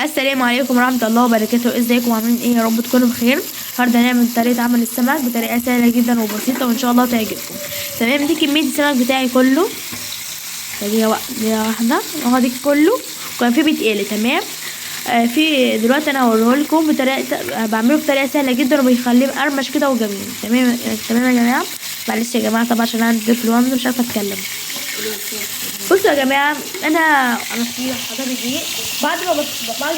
السلام عليكم ورحمة الله وبركاته. ازيكم عاملين ايه؟ يا رب تكونوا بخير. النهارده هنعمل طريقة عمل السمك بطريقة سهلة جدا وبسيطة وان شاء الله تعجبكم. تمام، دي كمية السمك بتاعي كله. دقيقة واحدة اهو، دي كله كان في بيتقلي. تمام. في دلوقتي انا هوريهولكم بطريقة بعمله بطريقة سهلة جدا وبيخليه مقرمش كده وجميل. تمام تمام يا جماعة. معلش يا جماعة طبعا عشان انا طفل وأنا مش عارفة اتكلم. بصوا يا جماعه، انا في حاجه دقيق. بعد ما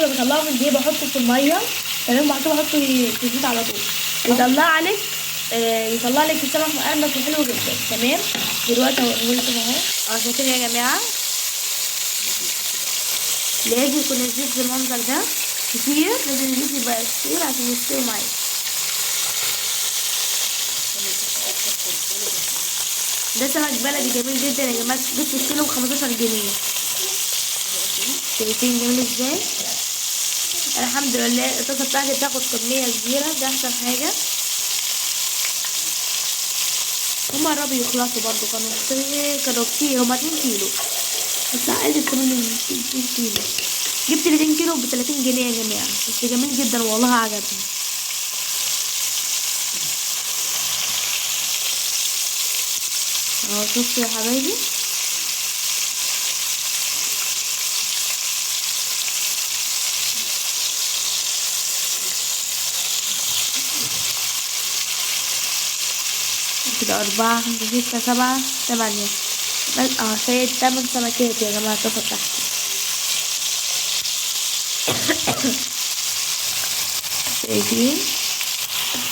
بطلعه من الدقيق بحطه في الميه. تمام، بحطه في الزيت على طول. يطلع لك السمك مقرمش وحلو جدا. تمام. دلوقتي هوريهولكم اهو. عشان كده يا جماعه لازم يكون الزيت بالمنظر ده كتير. لازم الزيت يبقى كتير عشان يستوي معايا. ده سمك بلدي جميل جدا يا جماعه، جبت الكيلو ب15 جنيه. شايفين جميل ازاي؟ الحمد لله الطاسه بتاعتي بتاخد كميه كبيره، ده احسن حاجه. هما قربوا يخلصوا برضو، كانوا كتير، هما 2 كيلو بس عايزة كمان 2 كيلو. جبت 2 كيلو ب30 جنيه يا جماعه، بس جميل جدا والله عجبني. اهو شفتوا يا حبايبي. كده 4 5 6 7 8. شايل 8 سمكات يا جماعة الطاسة بتاعتي. شايفين؟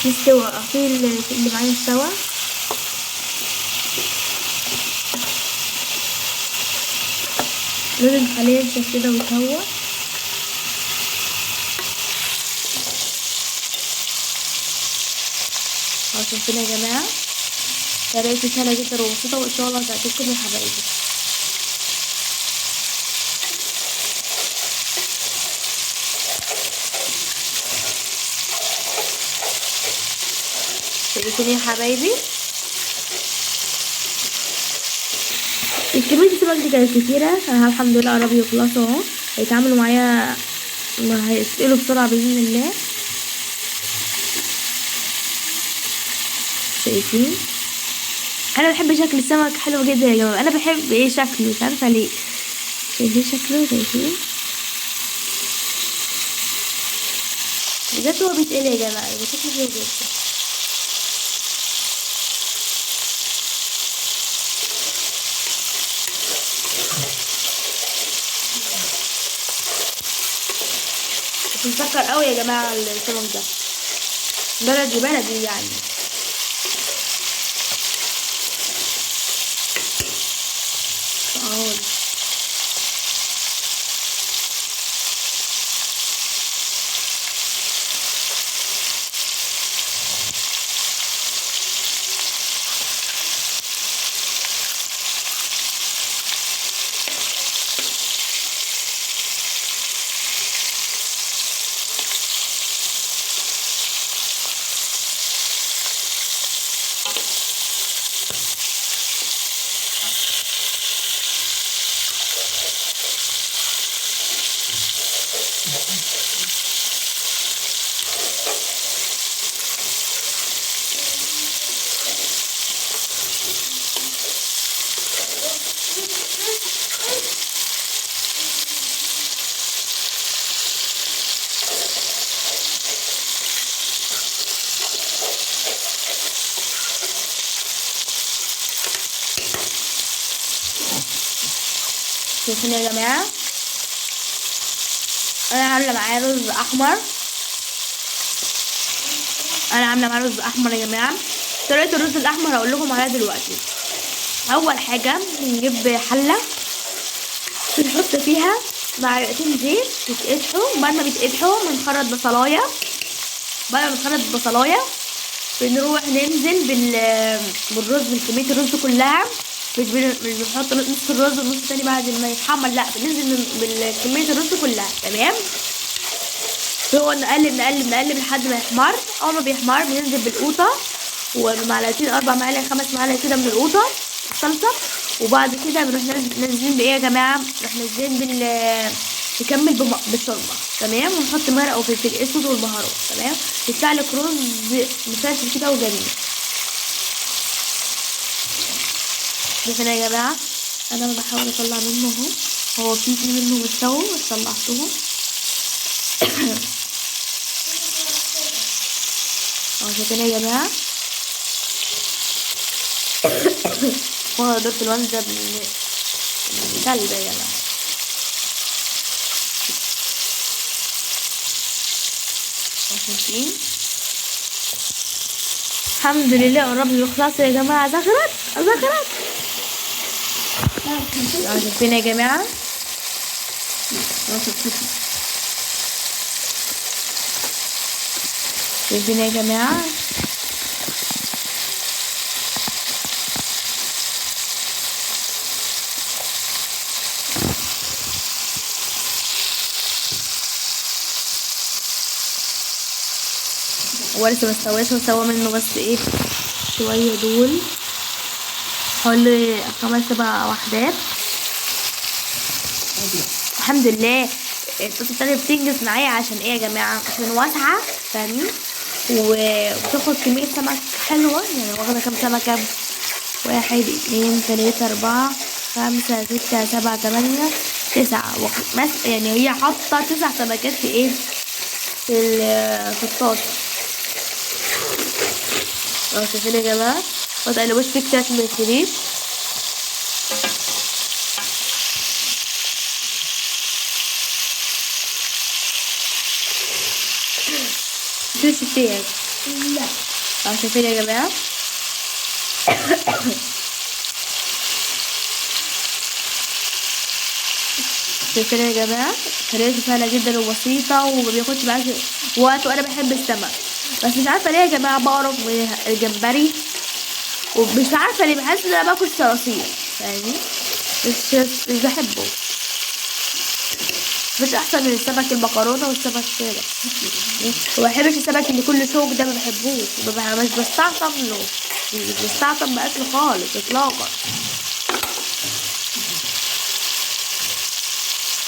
استوى. في اللي معايا استوى. لازم نخليه ينشف كده ويتهوى. شايفين يا جماعة؟ طريقتي سهلة جدا وبسيطة وان شاء الله تعجبكم يا حبايبي. شايفين يا حبايبي؟ كمية السمك دي كانت كتيرة، الحمد لله قربوا يخلصوا اهو. هيتعاملوا معايا، هيتقلوا بسرعة بإذن الله. شايفين؟ انا بحب شكل السمك حلو جدا يا جماعه. انا بحب شكله، مش عارفه ليه. شايفين شكله؟ شايفين بجد هو بيتقلي يا جماعه، يبقى شكله حلو جدا. بس مسكر قوي يا جماعه السمك ده، بلدي بلدي يعني. اهو شايفين يا جماعه؟ انا عامله معاه رز احمر. يا جماعه. طريقه الرز الاحمر هقول لكم عليها دلوقتي. اول حاجه بنجيب حله، بنحط فيها معلقتين زيت يتقدحوا. بعد ما بيتقدحوا بنخرط بصلايه. بنروح ننزل بالرز، بكميه الرز كلها. مش بنحط نص الرز والنص التاني بعد ما يتحمر، لا بننزل بكميه الرز كلها. تمام. هو نقلب لحد ما يحمر. اول ما بيحمر بننزل بالقوطه ومعلقتين 4 معالق 5 معالق كده من القوطه الصلصه. وبعد كده بنروح نازلين بايه يا جماعه؟ نروح نازلين نكمل بالشوربه. تمام. ونحط مرق وفلفل اسود والبهارات. تمام. يطلع لك رز مفلفل كده وجميل. شايفين يا جماعه انا بحاول اطلع منه اهو. هو في منه مستوي بس طلعتهم. اهو شايفين يا جماعه. وانا ضربت الوزن ده من كلب يا جماعه. شايفين الحمد لله قرب يخلص يا جماعه. زغرت شايفين يا جماعه. شايفين يا جماعه. هو لسه مستويش. هسوى منه بس ايه شويه دول حوالي 5-7 وحدات. الحمد لله الطاسه التانية بتنجز معايا. عشان ايه يا جماعه؟ عشان واسعه فاهمين وبتاخد كميه سمك حلوه. يعني واخده كام سمكه؟ 1 2 3 4 5 6 7 8 9. يعني هي حاطه 9 سمكات في ايه في الطاسه. شايفين يا جماعه. ما تقلبوش فيه كتير عشان ميتهريش. شو شفتيها؟ لا. شايفين يا جماعه. شايفين يا جماعه طريقته سهله جدا وبسيطه وما بياخدش معاكي وقت. وانا بحب السمك بس مش عارفه ليه يا جماعه بقرف من الجمبري. ومش عارفه ليه بحس ان انا باكل صراصير يعني مش بحبه. مش احسن من السمك المكرونه والسمك كده. وما بحبش السمك اللي كله شوك ده. ما بحبوش. مش بستعطم له. مش بستعطم باكله خالص اطلاقا.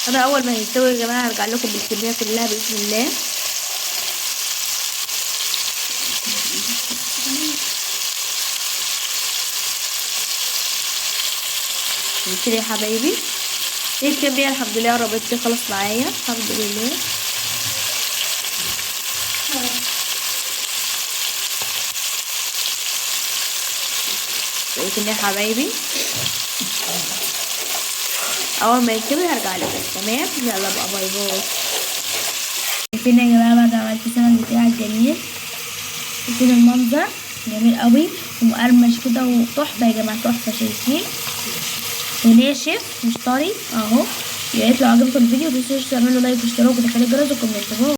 انا اول ما يستوي يا جماعه هرجع لكم بالكميه كلها باذن الله. كده يا حبايبي ايه الكميه الحمد لله قربت تخلص معايا الحمد لله. كده يا حبايبي اول ما يستوي هرجع لكم. تمام. يلا بقى باي باي. شايفين يا جماعه بعد ما عملت السمك بتاعي الجميل. شايفين المنظر جميل قوي ومقرمش كده وتحفه يا جماعه تحفه. شايفين وناشف مش طري اهو. يا ريت لو عجبكم الفيديو متنسوش تعملوا لايك واشتراك وتفعيل الجرس وكومنت.